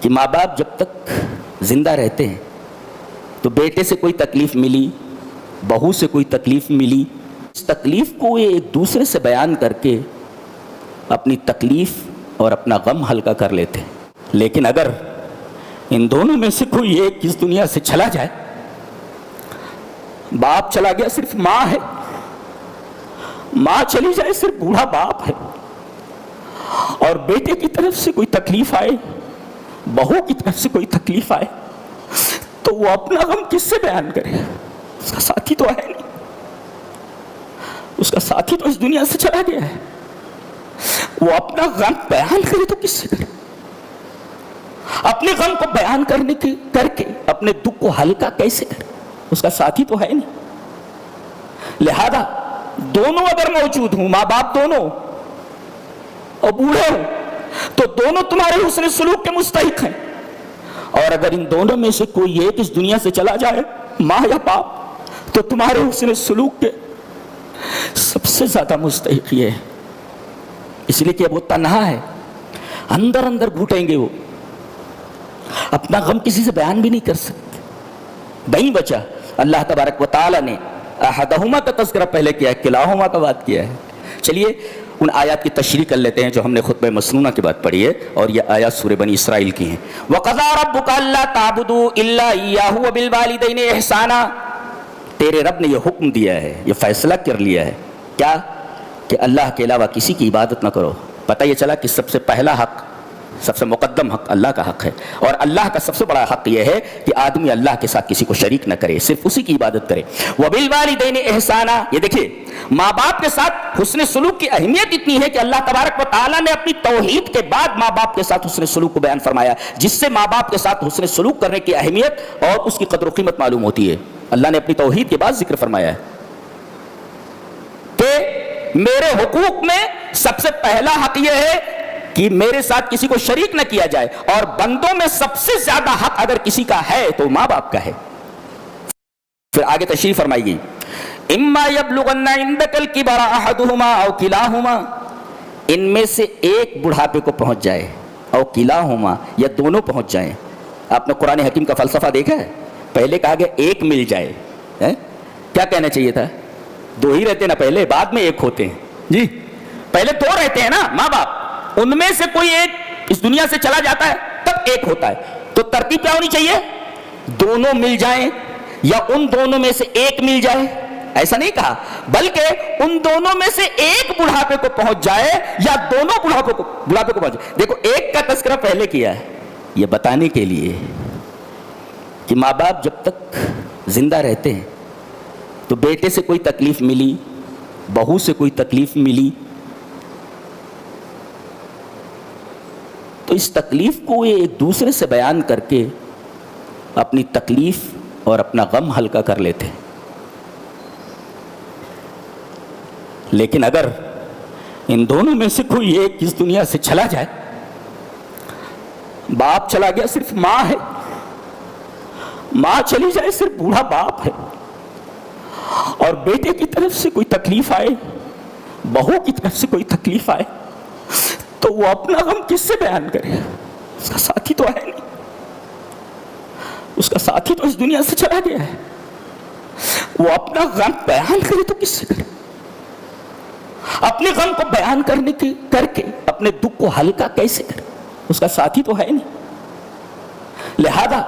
کہ ماں باپ جب تک زندہ رہتے ہیں تو بیٹے سے کوئی تکلیف ملی، بہو سے کوئی تکلیف ملی، اس تکلیف کو یہ ایک دوسرے سے بیان کر کے اپنی تکلیف اور اپنا غم ہلکا کر لیتے ہیں۔ لیکن اگر ان دونوں میں سے کوئی ایک اس دنیا سے چلا جائے، باپ چلا گیا صرف ماں ہے، ماں چلی جائے صرف بوڑھا باپ ہے، اور بیٹے کی طرف سے کوئی تکلیف آئے، بہو کی طرف سے کوئی تکلیف آئے، تو وہ اپنا غم کس سے بیان کرے؟ اس کا ساتھی تو ہے نہیں، اس کا ساتھی تو اس دنیا سے چلا گیا ہے، وہ اپنا غم بیان کرے تو کس سے کرے؟ اپنے غم کو بیان کر کے اپنے دکھ کو ہلکا کیسے کرے؟ اس کا ساتھی تو ہے نہیں۔ لہذا دونوں اگر موجود ہوں، ماں باپ دونوں اور بوڑھے ہوں، تو دونوں تمہارے حسن سلوک کے مستحق ہیں، اور اگر ان دونوں میں سے کوئی ایک اس دنیا سے چلا جائے، ماں یا باپ، تو تمہارے حسن سلوک کے سب سے زیادہ مستحق یہ ہے، اس لیے کہ وہ تنہا ہے، اندر اندر گھٹیں گے، وہ اپنا غم کسی سے بیان بھی نہیں کر سکتے۔ نہیں بچا، اللہ تبارک و تعالی نے احدہما کا تذکرہ پہلے کیا ہے، کلاہما کا بات کیا ہے۔ چلیے ان آیات کی تشریح کر لیتے ہیں جو ہم نے خطبہ مسنونہ کے بعد پڑھی ہے، اور یہ آیات سورہ بنی اسرائیل کی ہیں۔ وَقَضَىٰ رَبُّكَ أَلَّا تَعْبُدُوا إِلَّا إِيَّاهُ وَبِالْوَالِدَيْنِ إِحْسَانًا، تیرے رب نے یہ حکم دیا ہے، یہ فیصلہ کر لیا ہے، کیا کہ اللہ کے علاوہ کسی کی عبادت نہ کرو۔ پتہ یہ چلا کہ سب سے پہلا حق، سب سے مقدم حق اللہ کا حق ہے، اور اللہ کا سب سے بڑا حق یہ ہے کہ آدمی اللہ کے ساتھ کسی کو شریک نہ کرے، صرف اسی کی عبادت کرے۔ وَبِالْوَالِدَيْنِ إِحْسَانًا، یہ دیکھیے ماں باپ کے ساتھ حسن سلوک کی اہمیت اتنی ہے کہ اللہ تبارک و تعالیٰ نے اپنی توحید کے بعد ماں باپ کے ساتھ حسن سلوک کو بیان فرمایا، جس سے ماں باپ کے ساتھ حسن سلوک کرنے کی اہمیت اور اس کی قدر و قیمت معلوم ہوتی ہے۔ اللہ نے اپنی توحید کے بعد ذکر فرمایا ہے کہ میرے حقوق میں سب سے پہلا حق یہ ہے کہ میرے ساتھ کسی کو شریک نہ کیا جائے، اور بندوں میں سب سے زیادہ حق اگر کسی کا ہے تو ماں باپ کا ہے۔ پھر آگے تشریح فرمائی گئی، اما یبلغن عندک الکبر احدہما او کلاہما، ان میں سے ایک بڑھاپے کو پہنچ جائے، او کلاہما، یا دونوں پہنچ جائیں۔ آپ نے قرآن حکیم کا فلسفہ دیکھا ہے، پہلے کہا گیا ایک مل جائے، کیا کہنا چاہیے تھا؟ دو ہی رہتے نا پہلے، بعد میں ایک ہوتے ہیں جی، پہلے دو رہتے ہیں نا ماں باپ، ان میں سے کوئی ایک اس دنیا سے چلا جاتا ہے تب ایک ہوتا ہے، تو ترتیب کیا ہونی چاہیے؟ دونوں مل جائیں، یا ان دونوں میں سے ایک مل جائے، ایسا نہیں کہا، بلکہ ان دونوں میں سے ایک بڑھاپے کو پہنچ جائے یا دونوں بڑھاپے کو پہنچ جائے۔ دیکھو ایک کا تذکرہ پہلے کیا ہے، یہ بتانے کے لیے کہ ماں باپ جب تک زندہ رہتے ہیں تو بیٹے سے کوئی تکلیف ملی، بہو سے کوئی تکلیف ملی، تو اس تکلیف کو یہ ایک دوسرے سے بیان کر کے اپنی تکلیف اور اپنا غم ہلکا کر لیتے ہیں۔ لیکن اگر ان دونوں میں سے کوئی ایک اس دنیا سے چلا جائے، باپ چلا گیا صرف ماں ہے، ماں چلی جائے صرف بوڑھا باپ ہے، اور بیٹے کی طرف سے کوئی تکلیف آئے، بہو کی طرف سے کوئی تکلیف آئے، تو وہ اپنا غم کس سے بیان کرے؟ اس کا ساتھی تو ہے نہیں، اس کا ساتھی تو اس دنیا سے چلا گیا ہے، وہ اپنا غم بیان کرے تو کس سے کرے؟ اپنے غم کو بیان کر کے اپنے دکھ کو ہلکا کیسے کرے؟ اس کا ساتھی تو ہے نہیں۔ لہذا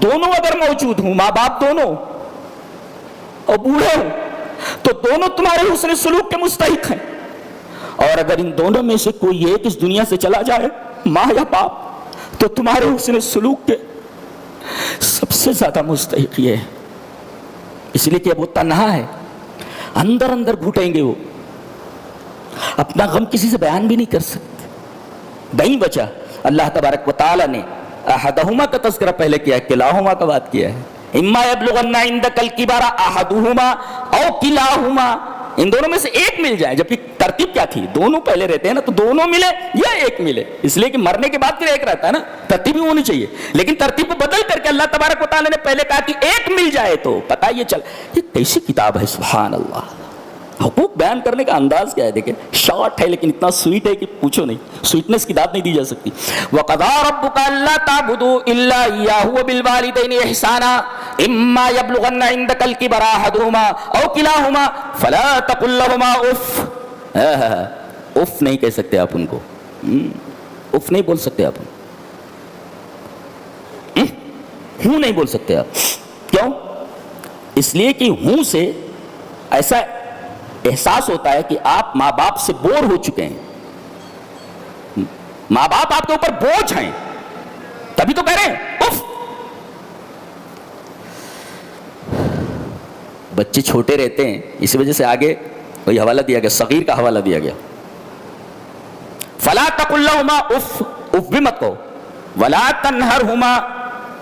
دونوں اگر موجود ہوں، ماں باپ دونوں اور بوڑھے ہوں، تو دونوں تمہارے حسن سلوک کے مستحق ہیں، اور اگر ان دونوں میں سے کوئی ایک اس دنیا سے چلا جائے، ماں یا باپ، تو تمہارے حسن سلوک کے سب سے زیادہ مستحق یہ ہے، اس لیے کہ وہ تنہا ہے، اندر اندر گھٹیں گے، وہ اپنا غم کسی سے بیان بھی نہیں کر سکتے۔ نہیں بچا، اللہ تبارک و تعالی نے احدہما کا تذکرہ پہلے کیا ہے، کلاہما کا بات کیا ہے۔ اما یبلغن عندک الکبر احدہما او کلاہما، ان دونوں میں سے ایک مل جائے، جبکہ ترتیب کیا تھی؟ دونوں پہلے رہتے ہیں نا، تو دونوں ملے یا ایک ملے، اس لیے کہ مرنے کے بعد پھر ایک رہتا ہے نا، ترتیب بھی ہونی چاہیے، لیکن ترتیب کو بدل کر کے اللہ تبارک و تعالی نے پہلے کہا کہ ایک مل جائے، تو پتہ یہ چل، یہ کیسی کتاب ہے، سبحان اللہ، حقوق بیان کرنے کا انداز کیا ہے؟ دیکھیں شارٹ ہے لیکن اتنا سویٹ ہے کہ پوچھو نہیں، سویٹنس کی داد نہیں دی جا سکتی. وَقَضَىٰ رَبُّكَ أَلَّا تَعْبُدُوا إِلَّا إِيَّاهُ وَبِالْوَالِدَيْنِ إِحْسَانًا إِمَّا يَبْلُغَنَّ عِندَكَ الْكِبَرَ أَحَدُهُمَا أَوْ كِلَاهُمَا فَلَا تَقُل لَّهُمَا اف. اف نہیں کہہ سکتے آپ ان کو، اف نہیں بول سکتے آپ، ہوں نہیں بول سکتے آپ. کیوں؟ اس لیے کہ ہوں سے ایسا احساس ہوتا ہے کہ آپ ماں باپ سے بور ہو چکے ہیں، ماں باپ آپ کے اوپر بوجھ ہیں، تبھی تو کہہ رہے ہیں اف. بچے چھوٹے رہتے ہیں، اسی وجہ سے آگے وہی حوالہ دیا گیا، صغیر کا حوالہ دیا گیا. فلا تقل لهما اف، اف بھی مت کہو. ولا تنہرہما،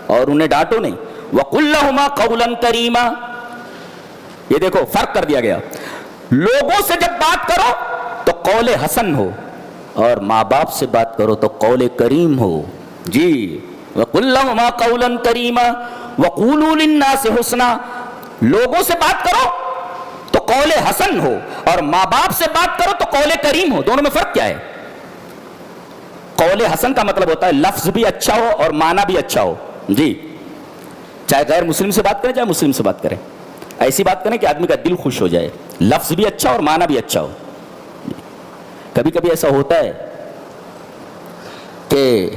اور انہیں ڈانٹو نہیں. وقل لهما قولا کریما. یہ دیکھو فرق کر دیا گیا. لوگوں سے جب بات کرو تو قول حسن ہو، اور ماں باپ سے بات کرو تو قول کریم ہو. جی وقل لهما قولا کریما وقولوا للناس حسنا. لوگوں سے بات کرو تو قول حسن ہو، اور ماں باپ سے بات کرو تو قول کریم ہو. دونوں میں فرق کیا ہے؟ قول حسن کا مطلب ہوتا ہے لفظ بھی اچھا ہو اور معنی بھی اچھا ہو. جی چاہے غیر مسلم سے بات کریں چاہے مسلم سے بات کریں، ایسی بات کریں کہ آدمی کا دل خوش ہو جائے، لفظ بھی اچھا اور معنی بھی اچھا ہو. کبھی کبھی ایسا ہوتا ہے کہ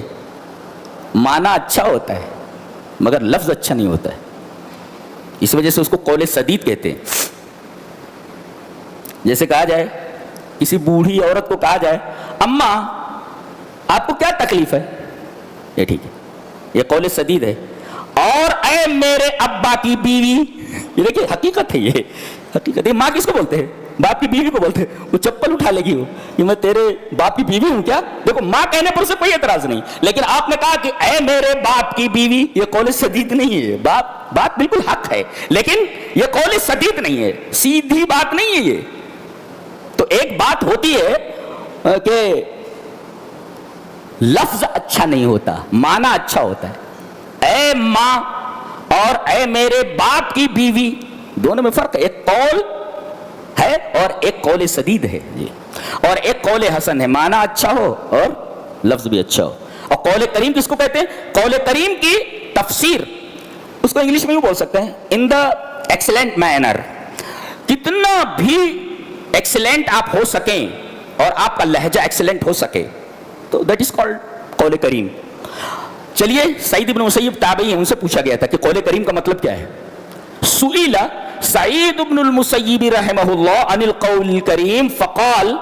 معنی اچھا ہوتا ہے مگر لفظ اچھا نہیں ہوتا ہے، اس وجہ سے اس کو قول سدید کہتے ہیں. جیسے کہا جائے کسی بوڑھی عورت کو کہا جائے اماں آپ کو کیا تکلیف ہے، یہ ٹھیک ہے، یہ قول سدید ہے. اور اے میرے ابا کی بیوی، یہ دیکھیے حقیقت ہے، یہ حقیقت ہے. ماں کس کو بولتے ہیں؟ باپ کی بیوی کو بولتے ہیں. وہ چپل اٹھا لے گی وہ کہ میں تیرے باپ کی بیوی ہوں کیا؟ دیکھو ماں کہنے پر اسے کوئی اعتراض نہیں، لیکن آپ نے کہا کہ اے میرے باپ کی بیوی، یہ قول سدید نہیں ہے. بات بالکل حق ہے لیکن یہ قول سدید نہیں ہے، سیدھی بات نہیں ہے یہ. تو ایک بات ہوتی ہے کہ لفظ اچھا نہیں ہوتا، معنی اچھا ہوتا ہے. اے ماں اور اے میرے باپ کی بیوی، دونوں میں فرق ہے. ایک قول ہے اور ایک قول سدید ہے. جی اور ایک قول حسن ہے، معنی اچھا ہو اور لفظ بھی اچھا ہو. اور قول کریم کس کو کہتے ہیں؟ قول کریم کی تفسیر اس کو انگلش میں بھی بول سکتے ہیں ان دا ایکسلنٹ مینر. کتنا بھی ایکسلنٹ آپ ہو سکیں اور آپ کا لہجہ ایکسلنٹ ہو سکے تو دیٹ از کالڈ قول کریم. چلیے سعید بن مسیب تابعی ہیں، ان سے پوچھا گیا تھا کہ قول کریم کا مطلب کیا ہے. سئل سعید بن المسیب رحمہ اللہ عن القول الکریم فقال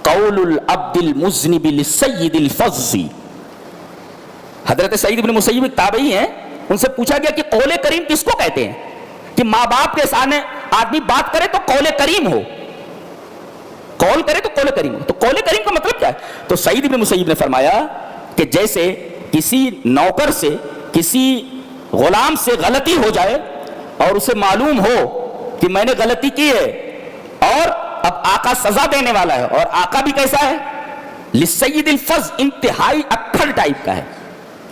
قول العبد المذنب للسید الفظ. حضرت سعید بن مسیب تابعی ہیں، ان سے پوچھا گیا کہ قول کریم کس کو کہتے ہیں کہ ماں باپ کے سامنے آدمی بات کرے تو قول کریم ہو، قول کرے تو قول کریم ہو. تو قول کریم کا مطلب کیا ہے؟ تو سعید بن مسیب نے فرمایا کہ جیسے کسی نوکر سے کسی غلام سے غلطی ہو جائے اور اسے معلوم ہو کہ میں نے غلطی کی ہے اور اب آقا سزا دینے والا ہے، اور آقا بھی کیسا ہے؟ للسید الفظ، انتہائی اکھڑ ٹائپ کا ہے.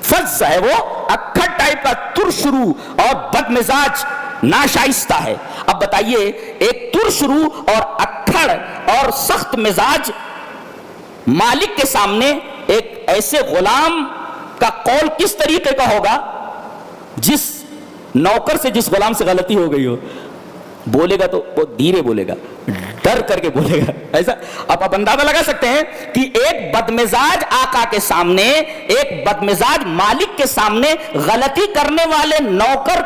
فظ ہے وہ اکھڑ ٹائپ کا، ترشرو اور بد مزاج ناشائستہ ہے. اب بتائیے ایک ترشرو اور اکھڑ اور سخت مزاج مالک کے سامنے ایک ایسے غلام کا قول کس طریقے کا ہوگا جس نوکر سے جس غلام سے غلطی ہو گئی ہو؟ بولے گا تو وہ دھیرے بولے گا، ڈر کر کے بولے گا. ایسا آپ اندازہ لگا سکتے ہیں کہ ایک بدمزاج آقا کے سامنے، ایک بدمزاج مالک کے سامنے غلطی کرنے والے نوکر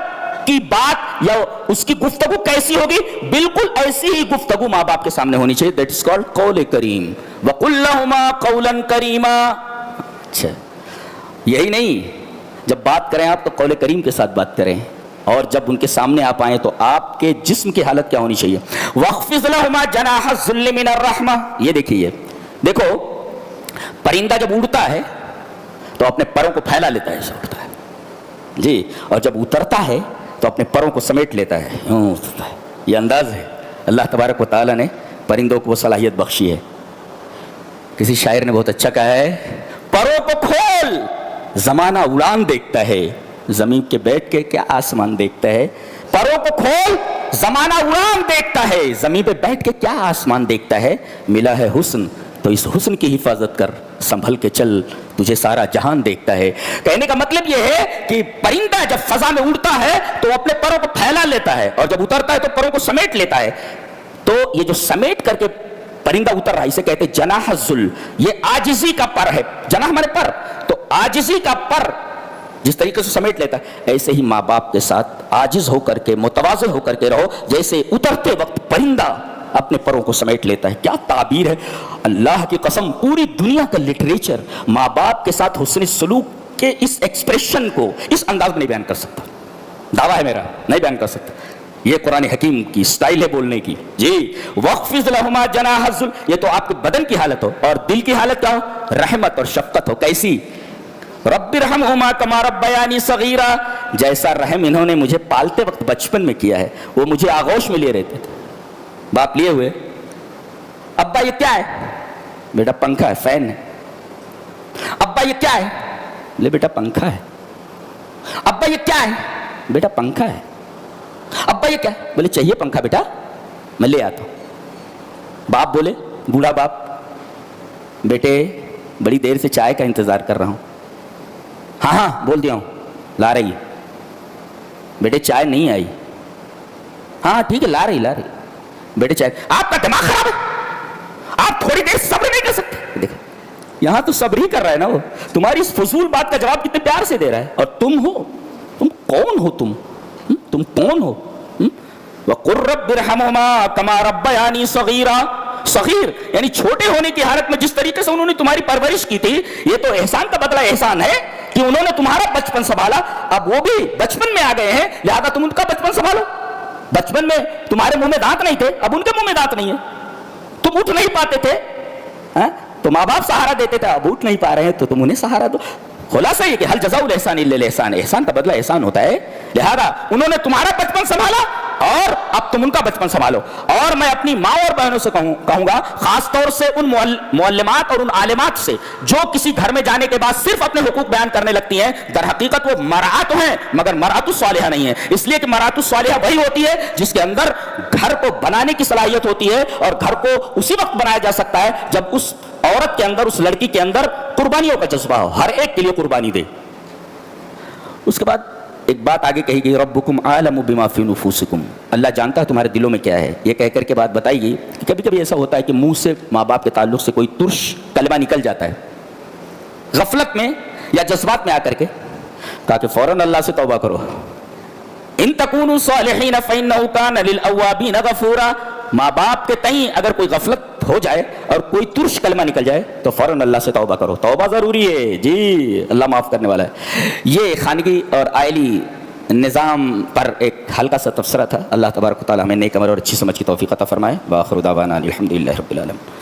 کی بات یا اس کی گفتگو کیسی ہوگی؟ بالکل ایسی ہی گفتگو ماں باپ کے سامنے ہونی چاہیے. دیٹ از کالڈ قول کریم. وَقُلْ لَهُمَا قَوْلًا كَرِيمًا. اچھا یہی نہیں، جب بات کریں آپ تو قول کریم کے ساتھ بات کریں، اور جب ان کے سامنے آپ آئیں تو آپ کے جسم کی حالت کیا ہونی چاہیے؟ وَاخْفِضْ لَهُمَا جَنَاحَ الذُّلِّ مِنَ الرَّحْمَةِ. یہ دیکھیے، دیکھو پرندہ جب اڑتا ہے تو اپنے پروں کو پھیلا لیتا ہے، ایسا اڑتا ہے جی، اور جب اترتا ہے تو اپنے پروں کو سمیٹ لیتا ہے، یہ انداز ہے. اللہ تبارک و تعالیٰ نے پرندوں کو وہ صلاحیت بخشی ہے. کسی شاعر نے بہت اچھا کہا ہے، پروں کو کھول زمانہ اڑان دیکھتا ہے، زمین کے بیٹھ کے کیا آسمان دیکھتا ہے. پروں کو کھول زمانہ اڑان دیکھتا ہے، زمین پہ بیٹھ کے کیا آسمان دیکھتا ہے، ملا ہے حسن تو اس حسن کی حفاظت کر، سنبھل کے چل تجھے سارا جہان دیکھتا ہے۔ کہنے کا مطلب یہ ہے کہ پرندہ جب فضا میں اڑتا ہے تو اپنے پروں کو پھیلا لیتا ہے، اور جب اترتا ہے تو پروں کو سمیٹ لیتا ہے۔ تو یہ جو سمیٹ کر کے پرندہ اتر رہا ہے اسے کہتے ہیں جناح الذل، یہ عاجزی کا پر ہے۔ جناح ہمارے پر، تو عاجزی کا پر جس طریقے سے سمیٹ لیتا ہے، ایسے ہی ماں باپ کے ساتھ عاجز ہو کر کے، متواضع ہو کر کے رہو، جیسے اترتے وقت پرندہ اپنے پروں کو سمیٹ لیتا ہے۔ کیا تعبیر ہے! اللہ کی قسم، پوری دنیا کا لٹریچر ماں باپ کے ساتھ حسن سلوک کے اس ایکسپریشن کو اس انداز میں نہیں بیان کر سکتا۔ دعویٰ ہے میرا، نہیں بیان کر سکتا۔ یہ قرآن حکیم کی سٹائل ہے بولنے کی۔ جی وَخْفِضْ لَهُمَا جَنَاحَ الذُّلِّ، یہ تو آپ کے بدن کی حالت ہو، اور دل کی حالت کیا ہو؟ رحمت اور شفقت ہو۔ کیسی؟ رب ارحمہما کما ربیانی صغیرا، جیسا رحم انہوں نے مجھے پالتے وقت بچپن میں کیا ہے، وہ مجھے آغوش میں لیے رہتے تھے۔ باپ لیے ہوئے، ابا یہ کیا ہے؟ بیٹا پنکھا ہے، فین ہے۔ ابا یہ کیا ہے؟ لے بیٹا پنکھا ہے۔ ابا یہ کیا ہے؟ بیٹا پنکھا ہے۔ ابا یہ کیا ہے؟ بولے چاہیے پنکھا بیٹا، میں لے آتا ہوں۔ باپ بولے، بوڑھا باپ، بیٹے بڑی دیر سے چائے کا انتظار کر رہا ہوں۔ ہاں ہاں بول دیا ہوں، لا رہی ہے۔ بیٹے چائے نہیں آئی۔ ہاں ٹھیک ہے، لا رہی بیٹے چائے۔ آپ کا دماغ خراب ہے، آپ تھوڑی دیر صبر نہیں کر سکتے؟ دیکھیں یہاں تو صبر ہی کر رہا ہے نا وہ، تمہاری اس فضول بات کا جواب کتنے پیار سے دے رہا ہے۔ اور تم ہو، تم کون ہو؟ تم کون ہو؟ وَقُلْ رَبِّ ارْحَمْهُمَا كَمَا رَبَّيَانِي صَغِيرًا، صغیر یعنی چھوٹے ہونے کی حالت میں جس طریقے سے انہوں نے تمہاری پرورش کی تھی، یہ تو احسان کا بدلہ احسان ہے کہ انہوں نے تمہارا بچپن سنبھالا۔ اب وہ بھی بچپن میں آ گئے ہیں، لہذا تم ان کا بچپن سنبھالو۔ بچپن میں تمہارے منہ میں دانت نہیں تھے، اب ان کے منہ میں دانت نہیں ہے۔ تم اٹھ نہیں پاتے تھے تو ماں باپ سہارا دیتے تھے، اب اٹھ نہیں پا رہے ہیں تو تم انہیں سہارا دو۔ خلاصہ یہ کہ حل جزاء الاحسان الا الاحسان، احسان کا بدلہ احسان ہوتا ہے۔ لہذا انہوں نے تمہارا بچپن سنبھالا اور اب تم ان کا بچپن سنبھالو۔ اور میں اپنی ماں اور بہنوں سے کہوں گا، خاص طور سے ان معلمات اور ان عالمات سے جو کسی گھر میں جانے کے بعد صرف اپنے حقوق بیان کرنے لگتی ہیں، در حقیقت وہ مرأۃ ہیں مگر مرأۃ الصالحہ نہیں ہے۔ اس لیے کہ مرأۃ الصالحہ وہی ہوتی ہے جس کے اندر گھر کو بنانے کی صلاحیت ہوتی ہے، اور گھر کو اسی وقت بنایا جا سکتا ہے جب اس عورت کے اندر، اس لڑکی کے اندر قربانیوں کا جذبہ ہو، ہر ایک کے لیے قربانی دے۔ اس کے بعد ایک بات آگے کہی گئی، ربکم عالم بما فی نفوسکم، اللہ جانتا ہے تمہارے دلوں میں کیا ہے۔ یہ کہہ کر کے بات بتائی گئی کہ کبھی کبھی ایسا ہوتا ہے کہ منہ سے ماں باپ کے تعلق سے کوئی ترش کلمہ نکل جاتا ہے، غفلت میں یا جذبات میں آ کر کے، کہا کہ فوراً اللہ سے توبہ کرو۔ ان تکونوا صالحین فانہ کان للاوابین غفورا، ماں باپ کے تئیں اگر کوئی غفلت ہو جائے اور کوئی ترش کلمہ نکل جائے تو فوراً اللہ سے توبہ کرو۔ توبہ ضروری ہے جی، اللہ معاف کرنے والا ہے۔ یہ خانگی اور آئلی نظام پر ایک ہلکا سا تبصرہ تھا۔ اللہ تبارک و تعالی ہمیں نیک عمل اور اچھی سمجھ کی توفیق عطا فرمائے۔ وآخر دعوانا الحمدللہ رب العالمین۔